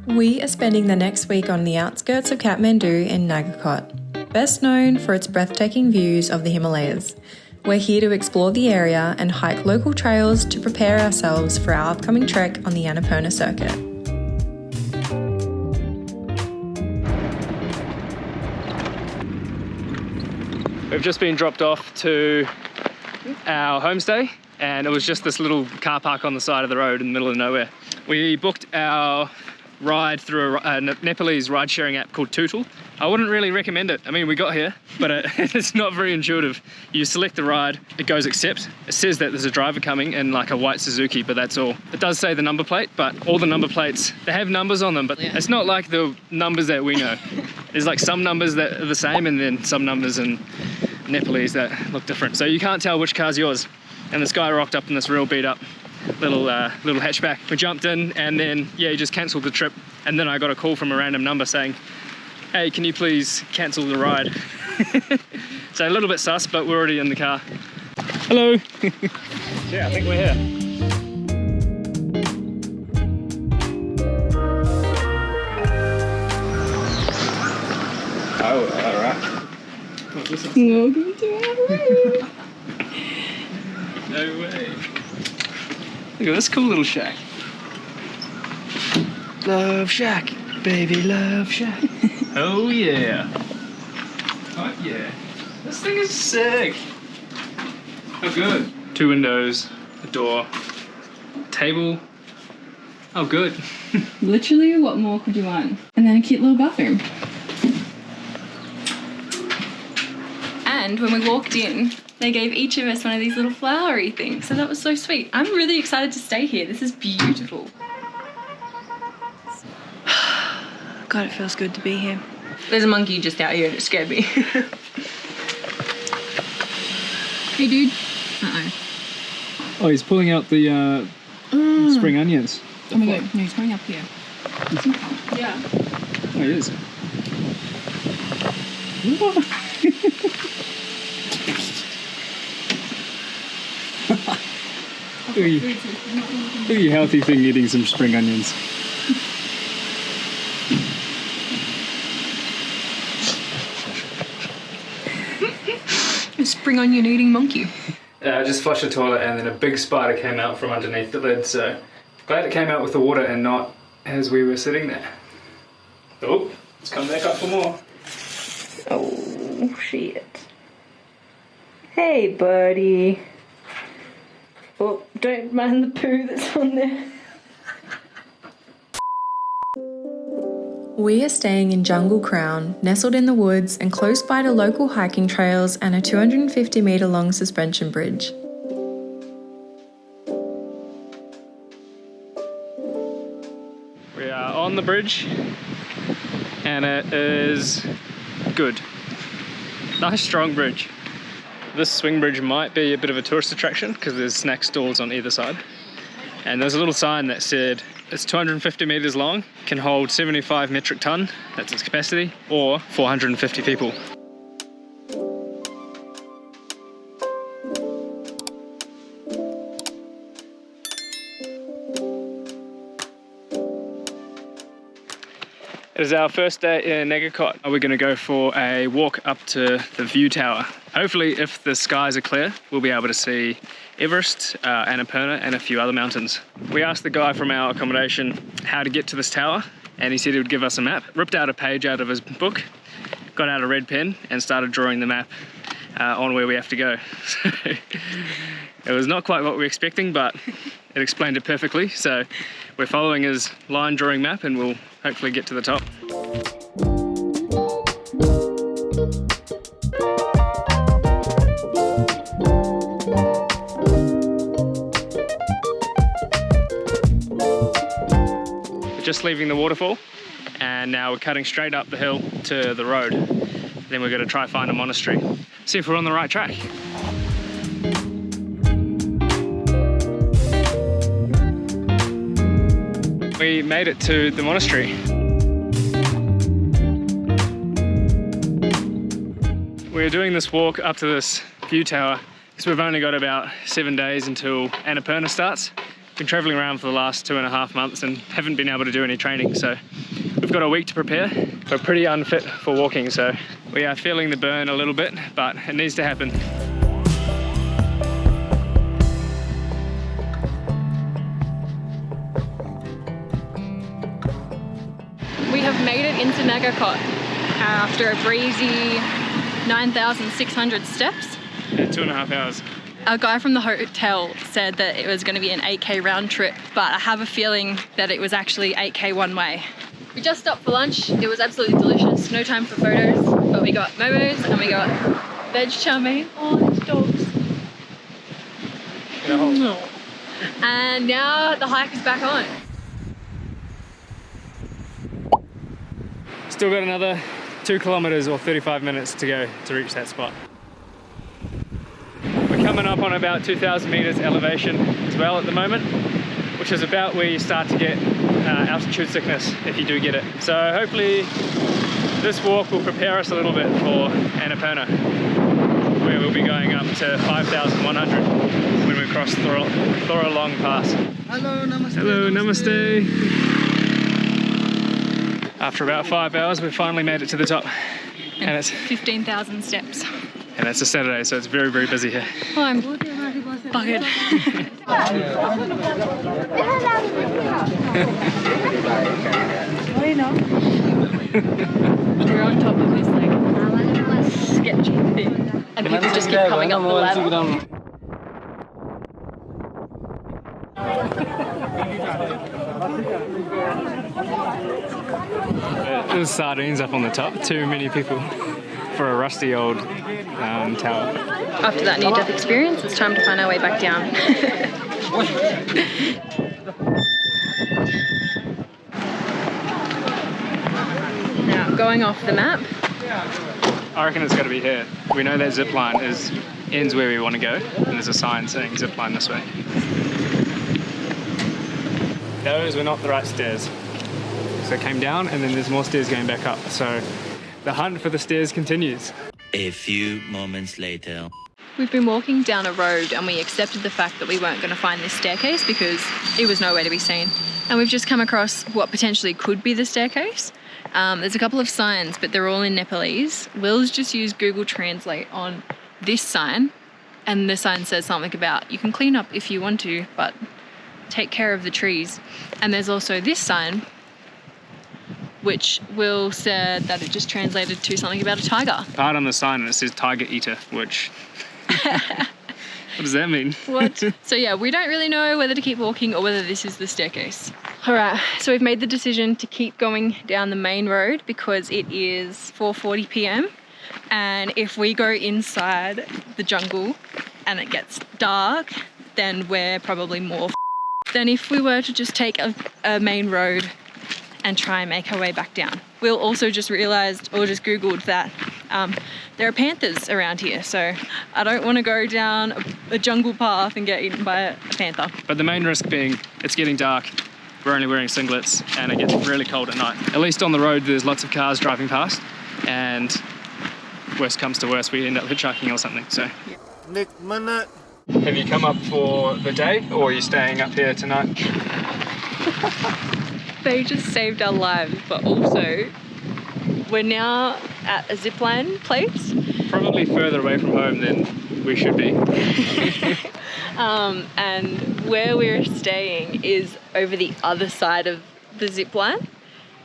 We are spending the next week on the outskirts of Kathmandu in Nagakot, best known for its breathtaking views of the Himalayas. We're here to explore the area and hike local trails to prepare ourselves for our upcoming trek on the Annapurna circuit. We've just been dropped off to our homestay, and it was just this little car park on the side of the road in the middle of nowhere. We booked our ride through a Nepalese ride-sharing app called Tootle. I wouldn't really recommend it. I mean, we got here, but it's not very intuitive. You select the ride, it goes accept. It says that there's a driver coming in like a white Suzuki, but that's all. It does say the number plate, but all the number plates, they have numbers on them, but it's not like the numbers that we know. There's like some numbers that are the same, and then some numbers in Nepalese that look different. So you can't tell which car's yours. And this guy rocked up in this real beat up little hatchback. We jumped in, and then he just cancelled the trip. And then I got a call from a random number saying, hey, can you please cancel the ride? So a little bit sus, but we're already in the car. Hello. Yeah, I think we're here. Oh, all right. Welcome to our room. No way. Look at this cool little shack. Love Shack, baby, Love Shack. Oh yeah. Oh yeah. This thing is sick. Oh good. 2 windows, a door, table. Oh good. Literally, what more could you want? And then a cute little bathroom. And when we walked in, they gave each of us one of these little flowery things, so that was so sweet. I'm really excited to stay here. This is beautiful. God, it feels good to be here. There's a monkey just out here and it scared me. Hey, dude. Uh-oh. Oh, he's pulling out the spring onions. Oh my god, no, he's coming up here. Is he? Yeah. Oh, he is. Look at your healthy thing eating some spring onions. A spring onion eating monkey. I just flushed the toilet and then a big spider came out from underneath the lid, so glad it came out with the water and not as we were sitting there. Oh, let's come back up for more. Oh, shit. Hey, buddy. Oh, don't mind the poo that's on there. We are staying in Jungle Crown, nestled in the woods and close by to local hiking trails and a 250 metre long suspension bridge. We are on the bridge and it is good. Nice strong bridge. This swing bridge might be a bit of a tourist attraction because there's snack stalls on either side. And there's a little sign that said it's 250 metres long, can hold 75 metric tonne, that's its capacity, or 450 people. It is our first day in Nagakot. We're going to go for a walk up to the view tower. Hopefully, if the skies are clear, we'll be able to see Everest, Annapurna and a few other mountains. We asked the guy from our accommodation how to get to this tower, and he said he would give us a map. Ripped out a page out of his book, got out a red pen and started drawing the map on where we have to go. So, it was not quite what we were expecting, but it explained it perfectly. So we're following his line drawing map and we'll hopefully get to the top. We're just leaving the waterfall and now we're cutting straight up the hill to the road. Then we're going to try find a monastery. See if we're on the right track. We made it to the monastery. We're doing this walk up to this view tower because we've only got about 7 days until Annapurna starts. been traveling around for the last 2.5 months and haven't been able to do any training, so we've got a week to prepare. We're pretty unfit for walking, so we are feeling the burn a little bit, but it needs to happen. We have made it into Nagakot after a breezy 9,600 steps. Yeah, 2.5 hours. Our guy from the hotel said that it was going to be an 8k round trip, but I have a feeling that it was actually 8k one way. We just stopped for lunch. It was absolutely delicious. No time for photos, but we got momos and we got veg chow mein. Oh, there's dogs. No. And now the hike is back on. Still got another 2 kilometers or 35 minutes to go to reach that spot. We're coming up on about 2,000 meters elevation as well at the moment, which is about where you start to get altitude sickness if you do get it. So hopefully this walk will prepare us a little bit for Annapurna, where we'll be going up to 5,100 when we cross Thorolong Pass. Hello, namaste. Hello, namaste. After about 5 hours, we've finally made it to the top. And it's 15,000 steps. And it's a Saturday, so it's very, very busy here. Oh, I'm buggered. We're on top of this like sketchy thing, and people just keep coming up the ladder. There's sardines up on the top. Too many people for a rusty old tower. After that near-death experience, it's time to find our way back down. Now, going off the map. I reckon it's got to be here. We know that zip line ends where we want to go, and there's a sign saying zip line this way. Those were not the right stairs. So it came down, and then there's more stairs going back up. So the hunt for the stairs continues. A few moments later. We've been walking down a road and we accepted the fact that we weren't going to find this staircase because it was nowhere to be seen. And we've just come across what potentially could be the staircase. There's a couple of signs, but they're all in Nepalese. Will's just used Google Translate on this sign, and the sign says something about you can clean up if you want to, but take care of the trees. And there's also this sign, which Will said that it just translated to something about a tiger. Part on the sign and it says tiger eater, which... what does that mean? What? So yeah, we don't really know whether to keep walking or whether this is the staircase. All right, so we've made the decision to keep going down the main road because it is 4:40 p.m. and if we go inside the jungle and it gets dark, then we're probably more than if we were to just take a main road and try and make our way back down. Will also just realised or just Googled that there are panthers around here, so I don't want to go down a jungle path and get eaten by a panther. But the main risk being it's getting dark, we're only wearing singlets, and it gets really cold at night. At least on the road there's lots of cars driving past, and worst comes to worst, we end up hitchhiking or something. So. Next minute. Have you come up for the day, or are you staying up here tonight? They just saved our lives, but also we're now at a zipline place. Probably further away from home than we should be. And where we're staying is over the other side of the zipline.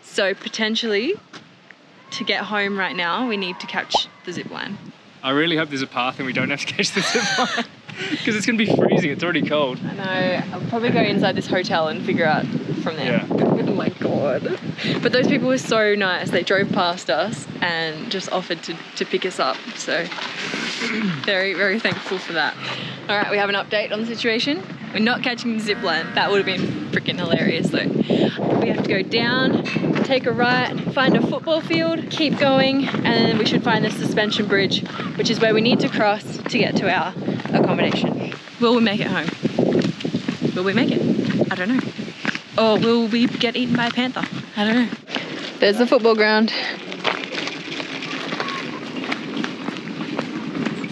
So potentially to get home right now, we need to catch the zipline. I really hope there's a path and we don't have to catch the zipline. Because it's going to be freezing, it's already cold. I know, I'll probably go inside this hotel and figure out from there. Yeah. Oh my God. But those people were so nice. They drove past us and just offered to pick us up. So very, very thankful for that. All right, we have an update on the situation. We're not catching the zip line. That would have been freaking hilarious though. We have to go down, take a right, find a football field, keep going, and then we should find the suspension bridge, which is where we need to cross to get to our accommodation. Will we make it home? Will we make it? I don't know. Or will we get eaten by a panther? I don't know. There's the football ground.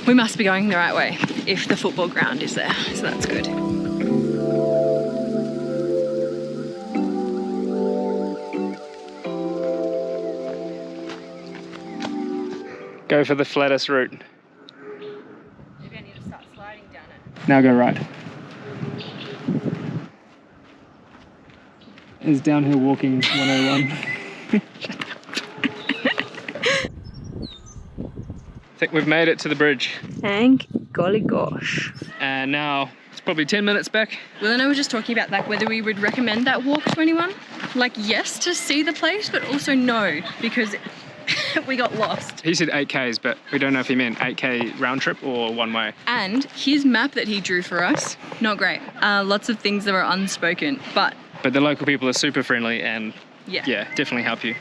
We must be going the right way if the football ground is there, so that's good. Go for the flattest route. Maybe I need to start sliding down it. Now go right. It's downhill walking 101. I think we've made it to the bridge. Thank golly gosh. And now it's probably 10 minutes back. Will and I were just talking about like whether we would recommend that walk to anyone. Like yes to see the place, but also no, because we got lost. He said 8Ks, but we don't know if he meant 8K round trip or one way. And his map that he drew for us, not great. Lots of things that were unspoken, but the local people are super friendly and yeah, definitely help you.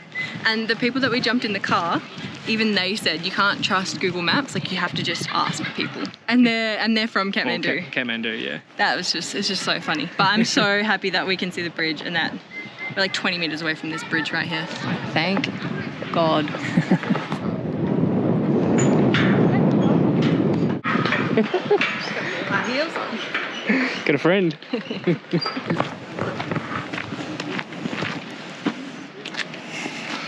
And the people that we jumped in the car, even they said you can't trust Google Maps, like you have to just ask people. And they're from Kathmandu. Kathmandu, yeah. It's just so funny. But I'm so happy that we can see the bridge and that we're like 20 meters away from this bridge right here. Thank God. High heels on. Got a friend.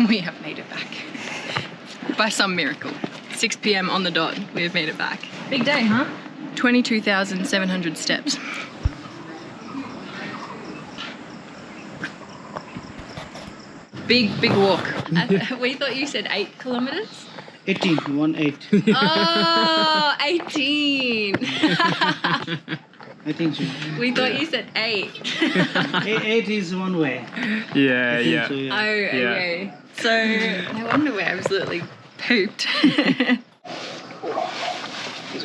We have made it back. By some miracle. 6 p.m. on the dot, we have made it back. Big day, huh? 22,700 steps. Big walk. We thought you said 8 kilometers? 18, 18. Oh, 18. I think so. We thought you said 8. 8 is one way. Yeah, I think yeah. so, Oh, okay. So, no wonder we absolutely pooped.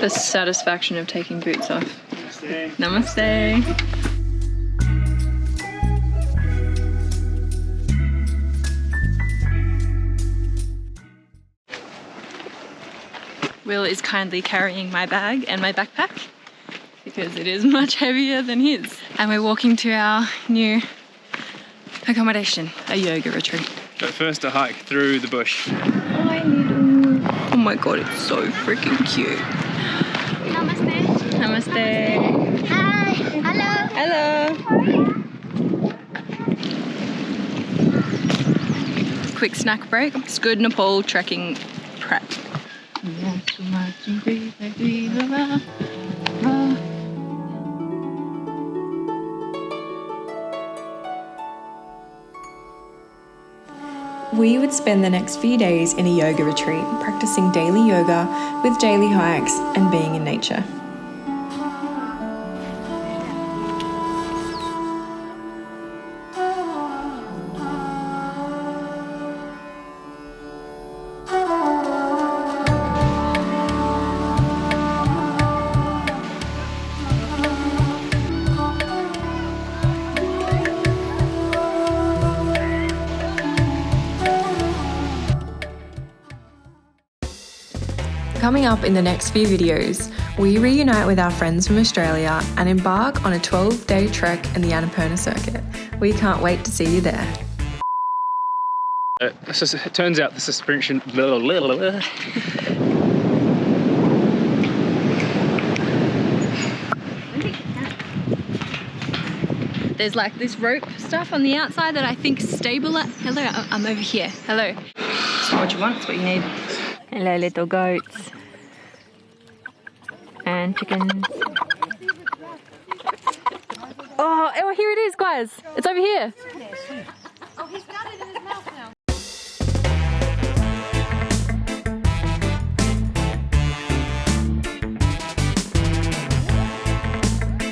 The satisfaction of taking boots off. Namaste. Will is kindly carrying my bag and my backpack because it is much heavier than his. And we're walking to our new accommodation, a yoga retreat. But first a hike through the bush. Hi, Needle. Oh my god, it's so freaking cute. Namaste. Namaste. Hi. Hello. Hello. Quick snack break. It's good Nepal trekking prep. We would spend the next few days in a yoga retreat, practicing daily yoga with daily hikes and being in nature. Coming up in the next few videos, we reunite with our friends from Australia and embark on a 12-day trek in the Annapurna circuit. We can't wait to see you there. It turns out the suspension... There's like this rope stuff on the outside that I think stabilize. Hello, I'm over here. Hello. It's not what you want, it's what you need. Hello, little goats. And chickens. Oh, here it is, guys. It's over here. Oh, he's got it